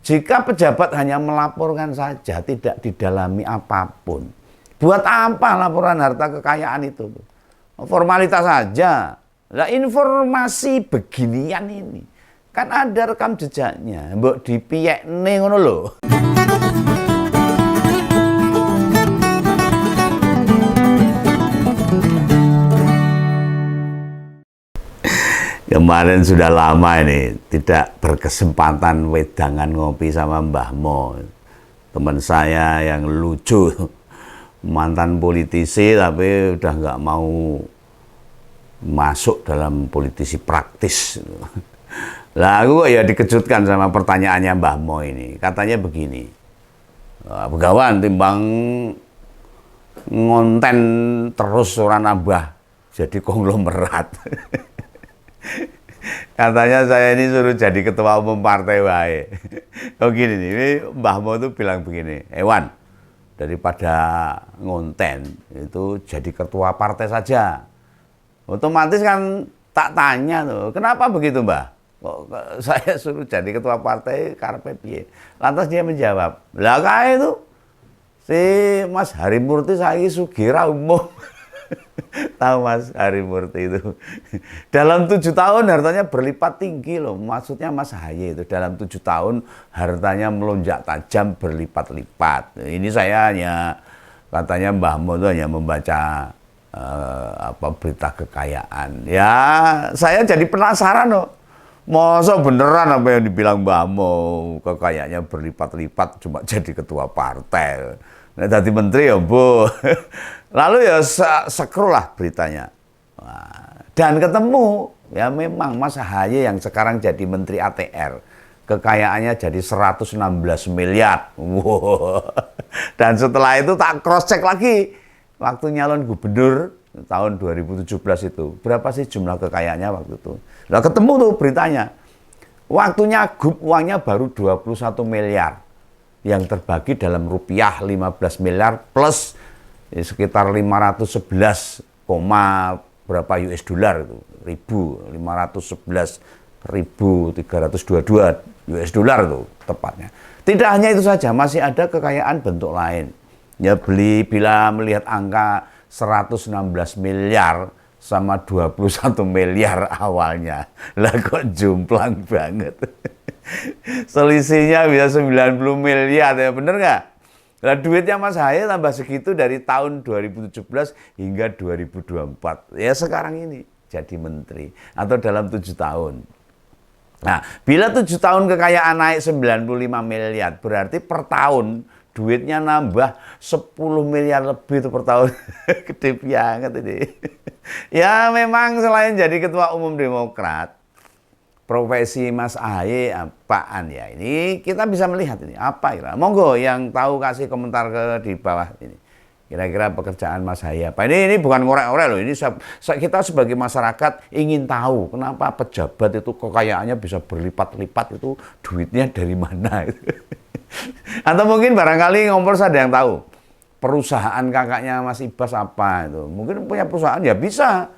Jika pejabat hanya melaporkan saja, tidak didalami apapun, buat apa laporan harta kekayaan itu? Formalitas saja. Lah informasi beginian ini kan ada rekam jejaknya, mbok dipiyekne ngono lho. Kemarin sudah lama ini tidak berkesempatan wedangan ngopi sama Mbah Mo, teman saya yang lucu, mantan politisi tapi udah nggak mau masuk dalam politisi praktis. Lah aku ya dikejutkan sama pertanyaannya Mbah Mo ini. Katanya begini, Begawan timbang ngonten terus ora nambah jadi konglomerat. Katanya saya ini suruh jadi ketua umum partai wae. Oh gini nih, ini Mbah Mo tuh bilang begini, Wan, daripada ngonten itu jadi ketua partai saja. Otomatis kan tak tanya tuh, kenapa begitu Mbah? Kok saya suruh jadi ketua partai karepe piye? Lantas dia menjawab, lah kae itu si Mas Harimurti saiki sugira umum. Tahu Mas Harimurti itu dalam 7 tahun hartanya berlipat tinggi loh. Maksudnya Mas Haye itu dalam 7 tahun hartanya melonjak tajam berlipat-lipat. Ini saya hanya, katanya Mbah Mo itu hanya membaca berita kekayaan. Ya saya jadi penasaran loh. Masa beneran apa yang dibilang Mbah Mo, kekayaannya berlipat-lipat cuma jadi ketua partai. Nah, jadi menteri ya Bu. Lalu ya scroll lah beritanya. Dan ketemu ya memang Mas Haye yang sekarang jadi menteri ATR. Kekayaannya jadi 116 miliar. Wow. Dan setelah itu tak cross check lagi. Waktu nyalon gubernur tahun 2017 itu. Berapa sih jumlah kekayaannya waktu itu? Nah ketemu tuh beritanya. Waktu nyagup uangnya baru 21 miliar. Yang terbagi dalam rupiah 15 miliar plus sekitar 511, berapa US dollar itu, 511.322 US dollar itu tepatnya. Tidak hanya itu saja, masih ada kekayaan bentuk lain. Ya bila melihat angka 116 miliar sama 21 miliar awalnya, lah kok jomplang banget. Selisihnya bisa 90 miliar, ya bener nggak? Nah, duitnya Mas Haye tambah segitu dari tahun 2017 hingga 2024. Ya sekarang ini jadi menteri atau dalam 7 tahun. Nah, bila 7 tahun kekayaan naik 95 miliar, berarti per tahun duitnya nambah 10 miliar lebih itu per tahun. Gede banget ini. Ya memang selain jadi ketua umum Demokrat, profesi Mas Haye apaan ya? Ini kita bisa melihat ini apa kira? Monggo yang tahu kasih komentar di bawah ini. Kira-kira pekerjaan Mas Haye apa? Ini bukan ngorek-ngorek loh. Ini kita sebagai masyarakat ingin tahu kenapa pejabat itu kekayaannya bisa berlipat-lipat, itu duitnya dari mana? Atau mungkin barangkali ngompor ada yang tahu perusahaan kakaknya Mas Ibas apa itu? Mungkin punya perusahaan ya bisa.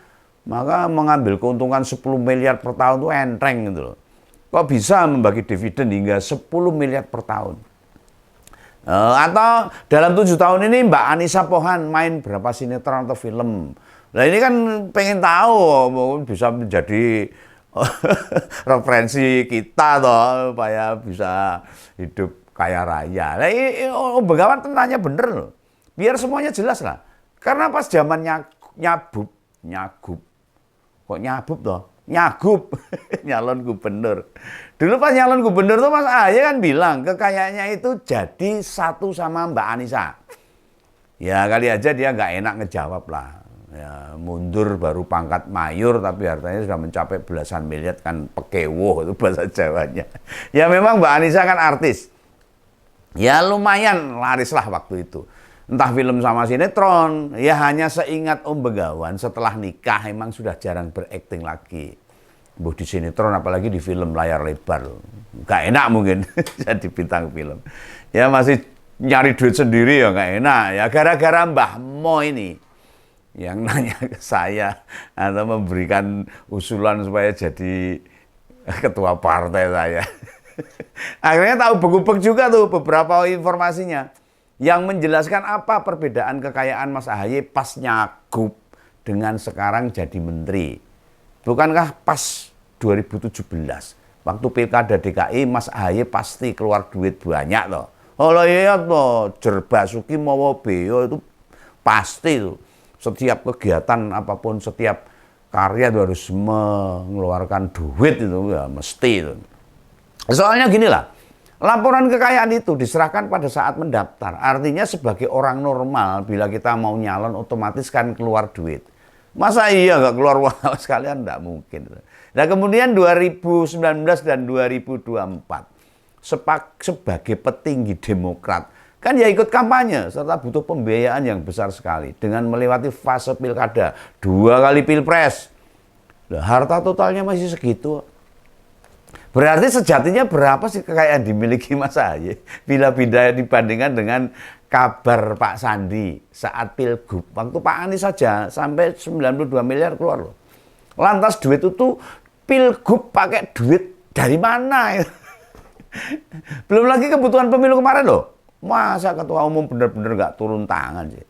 Maka mengambil keuntungan 10 miliar per tahun itu enteng gitu loh. Kok bisa membagi dividen hingga 10 miliar per tahun? Atau dalam 7 tahun ini Mbak Anissa Pohan main berapa sinetron atau film? Nah ini kan pengen tahu, mungkin bisa menjadi referensi kita toh, supaya bisa hidup kaya raya. Nah ini Begawan tanya bener loh. Biar semuanya jelas lah. Karena pas zaman nyagup, kok nyabup toh? Nyagup nyalon gubernur. Dulu pas nyalon gubernur tuh Mas Haye kan bilang kekayaannya itu jadi satu sama Mbak Anissa. Ya kali aja dia nggak enak ngejawab lah. Ya, mundur baru pangkat mayor tapi hartanya sudah mencapai belasan miliar, kan pekewo itu bahasa Jawanya. Ya memang Mbak Anissa kan artis. Ya lumayan laris lah waktu itu. Entah film sama sinetron, ya hanya seingat Om Begawan setelah nikah emang sudah jarang berakting lagi. Buh di sinetron apalagi di film layar lebar. Gak enak mungkin jadi bintang film. Ya masih nyari duit sendiri ya gak enak. Ya gara-gara Mbah Mo ini yang nanya ke saya atau memberikan usulan supaya jadi ketua partai saya. Akhirnya tahu bekubek juga tuh beberapa informasinya yang menjelaskan apa perbedaan kekayaan Mas Ahaye pas nyagup dengan sekarang jadi menteri. Bukankah pas 2017 waktu pilkada DKI Mas Ahaye pasti keluar duit banyak toh. Oh iya toh, Jerbasuki mawa beo itu pasti tuh. Setiap kegiatan apapun, setiap karya itu harus mengeluarkan duit itu ya mesti itu. Soalnya gini lah, laporan kekayaan itu diserahkan pada saat mendaftar. Artinya sebagai orang normal bila kita mau nyalon otomatis kan keluar duit. Masa iya nggak keluar uang sekalian? Nggak mungkin. Nah kemudian 2019 dan 2024 sebagai petinggi Demokrat kan ya ikut kampanye serta butuh pembiayaan yang besar sekali dengan melewati fase pilkada 2 kali pilpres. Nah, harta totalnya masih segitu. Berarti sejatinya berapa sih kekayaan dimiliki Mas Ahaye bila dibandingkan dengan kabar Pak Sandi saat pilgub. Waktu Pak Anies saja sampai 92 miliar keluar loh. Lantas duit itu pilgub pakai duit dari mana? Belum lagi kebutuhan pemilu kemarin loh. Masa ketua umum benar-benar nggak turun tangan sih?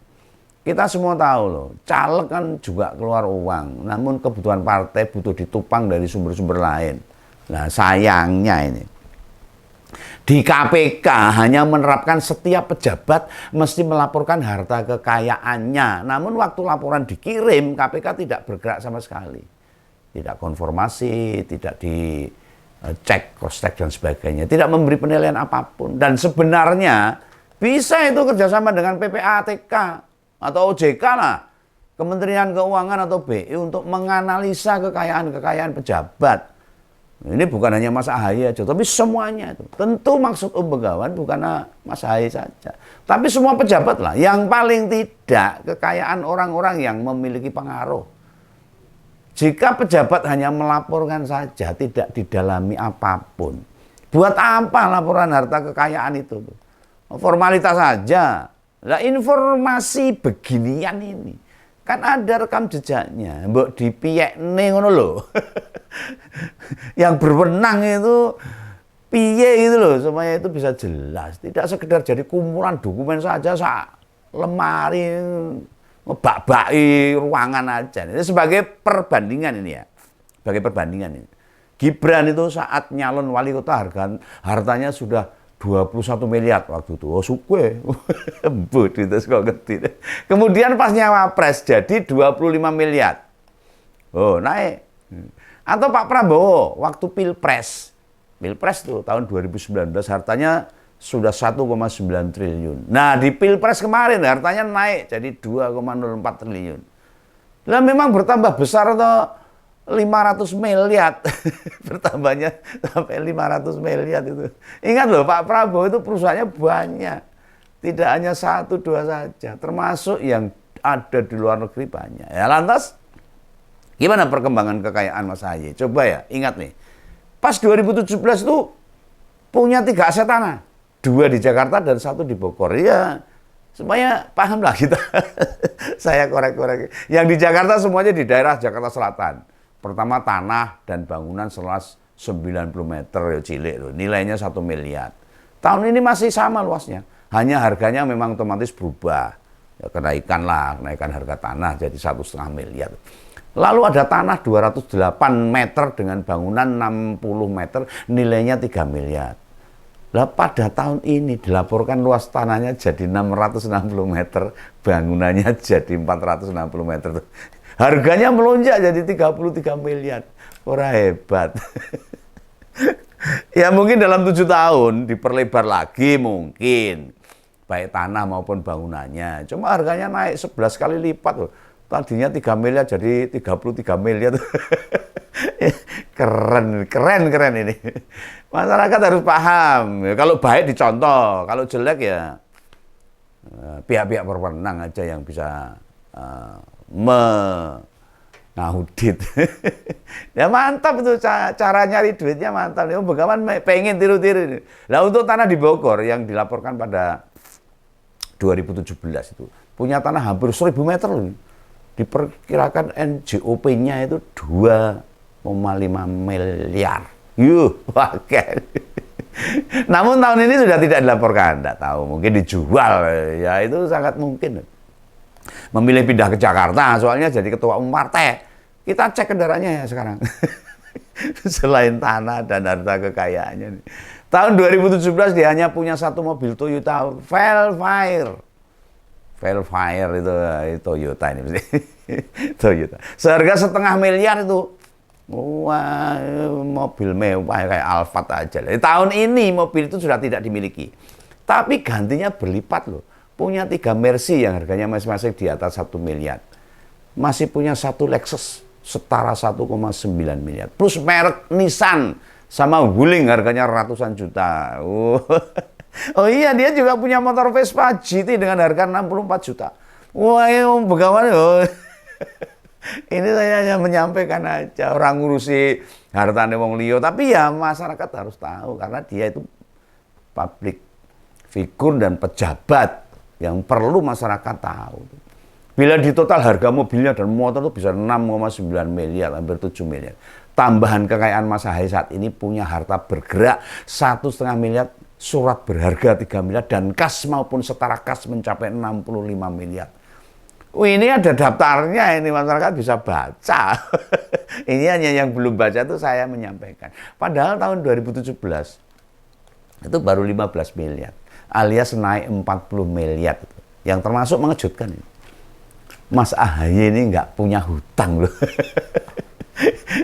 Kita semua tahu loh, caleg kan juga keluar uang. Namun kebutuhan partai butuh ditupang dari sumber-sumber lain. Nah sayangnya ini di KPK hanya menerapkan setiap pejabat mesti melaporkan harta kekayaannya. Namun waktu laporan dikirim KPK tidak bergerak sama sekali. Tidak konfirmasi, tidak dicek, cross-check dan sebagainya. Tidak memberi penilaian apapun. Dan sebenarnya bisa itu kerjasama dengan PPATK atau OJK lah. Kementerian Keuangan atau BI untuk menganalisa kekayaan-kekayaan pejabat. Ini bukan hanya Mas Ahaye aja, tapi semuanya itu. Tentu maksud Begawan bukan Mas Ahaye saja. Tapi semua pejabat lah, yang paling tidak kekayaan orang-orang yang memiliki pengaruh. Jika pejabat hanya melaporkan saja, tidak didalami apapun. Buat apa laporan harta kekayaan itu? Formalitas saja. Lah informasi beginian ini. Kan ada rekam jejaknya, mbok dipiyekne ngono lho. Yang berwenang itu piye gitu loh, supaya itu bisa jelas. Tidak sekedar jadi kumpulan dokumen saja, lemari ngebak-baki ruangan aja. Ini sebagai perbandingan ini ya. Sebagai perbandingan ini. Gibran itu saat nyalon wali kota hartanya sudah 21 miliar waktu itu. Oh suke. Embut itu kok ngerti. Kemudian pas nyawa pres jadi 25 miliar. Oh, naik. Atau Pak Prabowo waktu Pilpres. Pilpres tuh tahun 2019 hartanya sudah 1,9 triliun. Nah, di Pilpres kemarin hartanya naik jadi 2,04 triliun. Lah memang bertambah besar atau 500 miliar bertambahnya sampai 500 miliar itu. Ingat loh Pak Prabowo itu perusahaannya banyak. Tidak hanya 1, 2 saja. Termasuk yang ada di luar negeri banyak. Ya lantas gimana perkembangan kekayaan Mas Ahaye? Coba ya ingat nih. Pas 2017 itu punya 3 aset tanah. 2 di Jakarta dan 1 di Bogor. Ya supaya paham lah kita. Saya korek-korek. Yang di Jakarta semuanya di daerah Jakarta Selatan. Pertama tanah dan bangunan seluas 90 meter ya cilik loh. Nilainya 1 miliar. Tahun ini masih sama luasnya. Hanya harganya memang otomatis berubah. Ya, kenaikan harga tanah jadi 1,5 miliar. Lalu ada tanah 208 meter dengan bangunan 60 meter nilainya 3 miliar. Lah pada tahun ini dilaporkan luas tanahnya jadi 660 meter, bangunannya jadi 460 meter. Harganya melonjak jadi 33 miliar. Orang hebat. Ya mungkin dalam 7 tahun diperlebar lagi mungkin. Baik tanah maupun bangunannya. Cuma harganya naik 11 kali lipat loh. Tadinya 3 miliar jadi 33 miliar. Keren ini. Masyarakat harus paham. Kalau baik dicontoh, kalau jelek ya pihak-pihak berwenang aja yang bisa mengaudit. Ya mantap itu cara nyari duitnya mantap. Ya Begawan pengen tiru-tiru. Nah untuk tanah di Bogor yang dilaporkan pada 2017 itu punya tanah hampir 1000 meter loh. Diperkirakan NJOP-nya itu 2,5 miliar. Yuh, pakai. Namun tahun ini sudah tidak dilaporkan, tidak tahu, mungkin dijual, ya itu sangat mungkin. Memilih pindah ke Jakarta, soalnya jadi ketua umum partai. Kita cek kendaraannya ya sekarang. Selain tanah dan harta kekayaannya. Tahun 2017 dia hanya punya satu mobil Toyota Velfire. Velfire itu Toyota ini. Toyota. Seharga 1,5 miliar itu. Wah, mobil mewah kayak Alphard aja. Tahun ini mobil itu sudah tidak dimiliki. Tapi gantinya berlipat loh. Punya 3 Mercy yang harganya masing-masing di atas 1 miliar. Masih punya satu Lexus setara 1,9 miliar. Plus merek Nissan sama Wuling harganya ratusan juta. Oh iya, dia juga punya motor Vespa GT dengan harga 64 juta. Wah, begawan loh. Ini saya hanya menyampaikan aja, orang ngurusi hartane wong liya, tapi ya masyarakat harus tahu karena dia itu public figur dan pejabat yang perlu masyarakat tahu. Bila di total harga mobilnya dan motor itu bisa 6,9 miliar, hampir 7 miliar. Tambahan kekayaan Mas Ahaye saat ini punya harta bergerak 1,5 miliar, surat berharga 3 miliar, dan kas maupun setara kas mencapai 65 miliar. Ini ada daftarnya, ini masyarakat bisa baca. Ini hanya yang belum baca itu saya menyampaikan. Padahal tahun 2017 itu baru 15 miliar, alias naik 40 miliar. Yang termasuk mengejutkan ini. Mas Ahaye ini nggak punya hutang loh.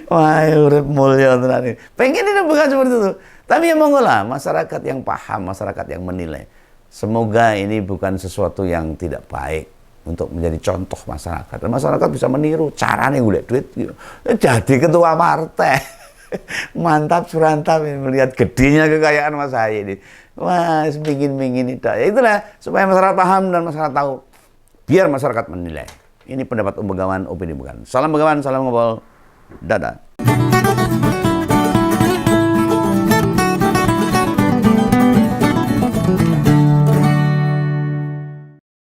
Wah, urip mulya tenan ini. Pengen ini bukan seperti itu. Tapi ya monggo lah, masyarakat yang paham, masyarakat yang menilai. Semoga ini bukan sesuatu yang tidak baik untuk menjadi contoh masyarakat. Dan masyarakat bisa meniru caranya golek duit. Jadi ketua partai. Mantap surantap melihat gedenya kekayaan Mas Ahaye ini. Wah, pingin-pingin itu. Ya itulah supaya masyarakat paham dan masyarakat tahu. Biar masyarakat menilai. Ini pendapat Begawan, opini bukan. Salam Begawan, salam ngobrol. Dadah.